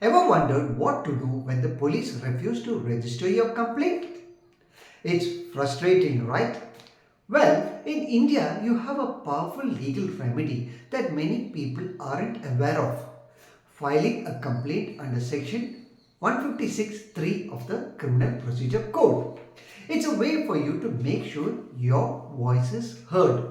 Ever wondered what to do when the police refuse to register your complaint? It's frustrating, right? Well, in India, you have a powerful legal remedy that many people aren't aware of. Filing a complaint under section 156(3) of the Criminal Procedure Code. It's a way for you to make sure your voice is heard,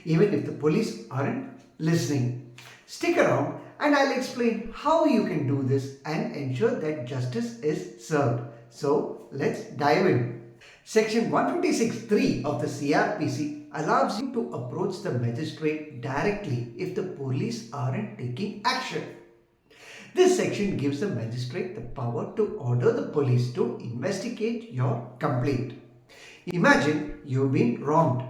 even if the police aren't listening. Stick around and I'll explain how you can do this and ensure that justice is served. So let's dive in. Section 156(3) of the CrPC allows you to approach the magistrate directly if the police aren't taking action. This section gives the magistrate the power to order the police to investigate your complaint. Imagine you've been wronged.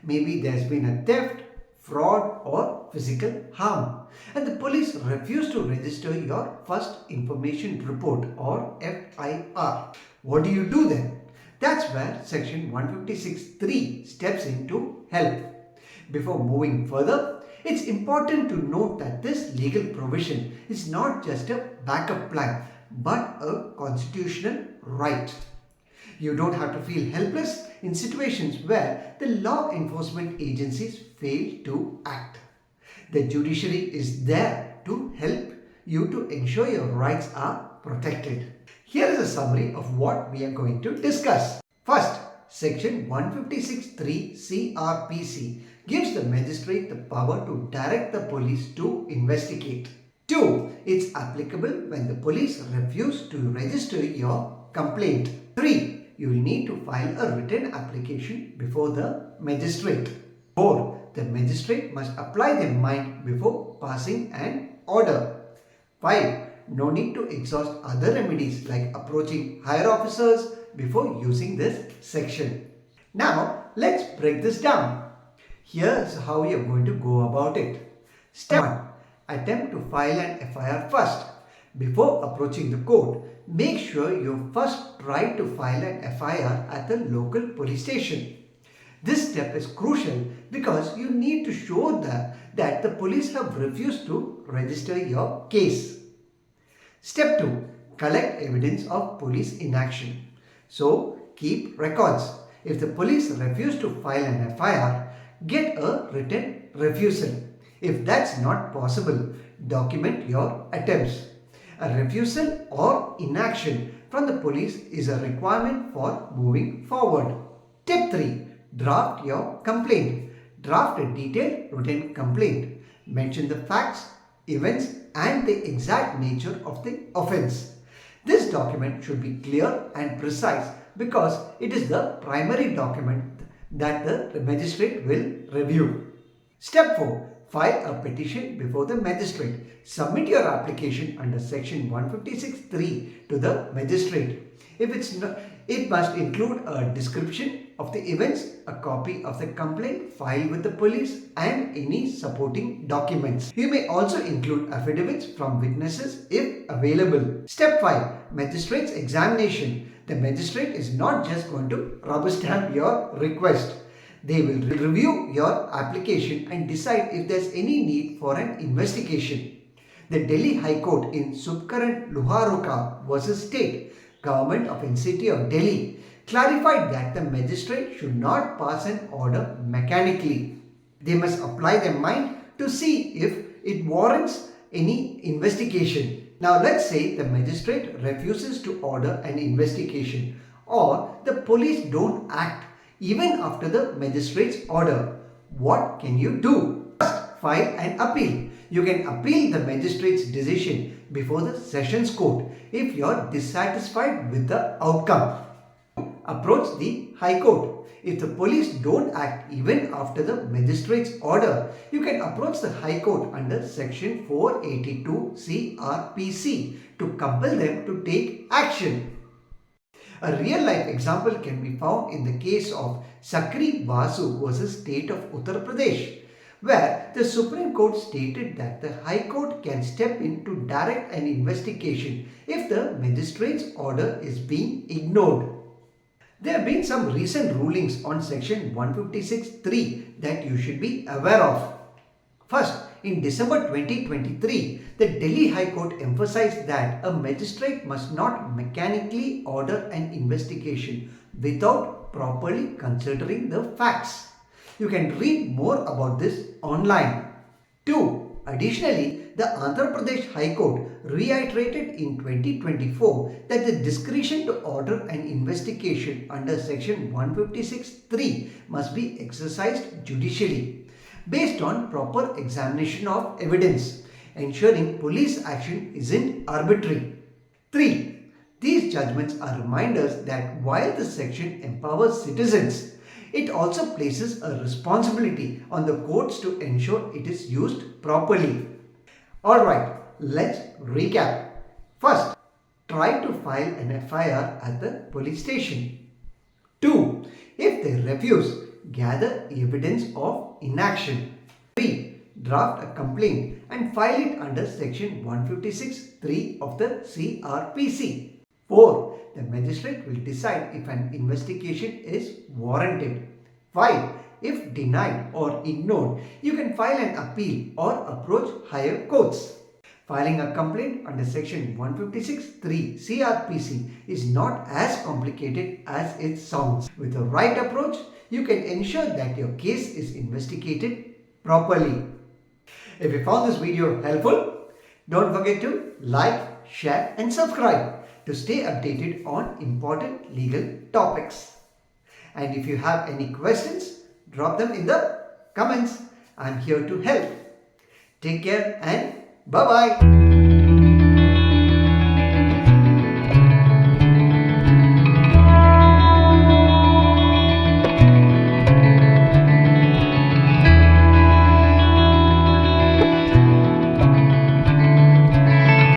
Maybe there's been a theft, fraud or physical harm, and the police refuse to register your first information report or FIR. What do you do then? That's where section 156(3) steps in to help. Before moving further, it's important to note that this legal provision is not just a backup plan but a constitutional right. You don't have to feel helpless in situations where the law enforcement agencies fail to act. The judiciary is there to help you to ensure your rights are protected. Here is a summary of what we are going to discuss. First, section 156(3) CrPC gives the magistrate the power to direct the police to investigate. 2. It's applicable when the police refuse to register your complaint. 3. You will need to file a written application before the magistrate. 4. The magistrate must apply their mind before passing an order. 5. No need to exhaust other remedies like approaching higher officers before using this section. Now, let's break this down. Here's how you're going to go about it. Step 1. Attempt to file an FIR first. Before approaching the court, make sure you first try to file an FIR at the local police station. This step is crucial because you need to show that the police have refused to register your case. Step 2. Collect evidence of police inaction. So, keep records. If the police refuse to file an FIR, get a written refusal. If that's not possible, document your attempts. A refusal or inaction from the police is a requirement for moving forward. Tip 3. Draft your complaint. Draft a detailed written complaint. Mention the facts, events and the exact nature of the offence. This document should be clear and precise because it is the primary document that the magistrate will review. Step 4. File a petition before the magistrate. Submit your application under section 156(3) to the magistrate. If it's not, it must include a description of the events, a copy of the complaint filed with the police and any supporting documents. You may also include affidavits from witnesses if available. Step 5. Magistrate's examination. The magistrate is not just going to rubber stamp your request. They will review your application and decide if there's any need for an investigation. The Delhi High Court in Subkaran Luharuka versus State Government of NCT of Delhi clarified that the magistrate should not pass an order mechanically. They must apply their mind to see if it warrants any investigation. Now let's say the magistrate refuses to order an investigation or the police don't act even after the magistrate's order. What can you do? First, file an appeal. You can appeal the magistrate's decision before the sessions court if you are dissatisfied with the outcome. Approach the High Court. If the police don't act even after the magistrate's order, you can approach the High Court under section 482 CrPC to compel them to take action. A real-life example can be found in the case of Sakri Basu versus State of Uttar Pradesh, where the Supreme Court stated that the High Court can step in to direct an investigation if the magistrate's order is being ignored. There have been some recent rulings on section 156(3) that you should be aware of. First, in December 2023, the Delhi High Court emphasized that a magistrate must not mechanically order an investigation without properly considering the facts. You can read more about this online. 2. Additionally, the Andhra Pradesh High Court reiterated in 2024 that the discretion to order an investigation under Section 156(3) must be exercised judicially based on proper examination of evidence, ensuring police action isn't arbitrary. 3. These judgments are reminders that while the section empowers citizens, it also places a responsibility on the courts to ensure it is used properly. Alright, let's recap. First, try to file an FIR at the police station. 2. If they refuse, gather evidence of inaction. 3. Draft a complaint and file it under Section 156(3) of the CrPC. 4. The magistrate will decide if an investigation is warranted. 5. If denied or ignored, you can file an appeal or approach higher courts. Filing a complaint under Section 156(3) CrPC is not as complicated as it sounds. With the right approach, you can ensure that your case is investigated properly. If you found this video helpful, don't forget to like, share and subscribe to stay updated on important legal topics. And if you have any questions, drop them in the comments. I'm here to help. Take care and bye-bye.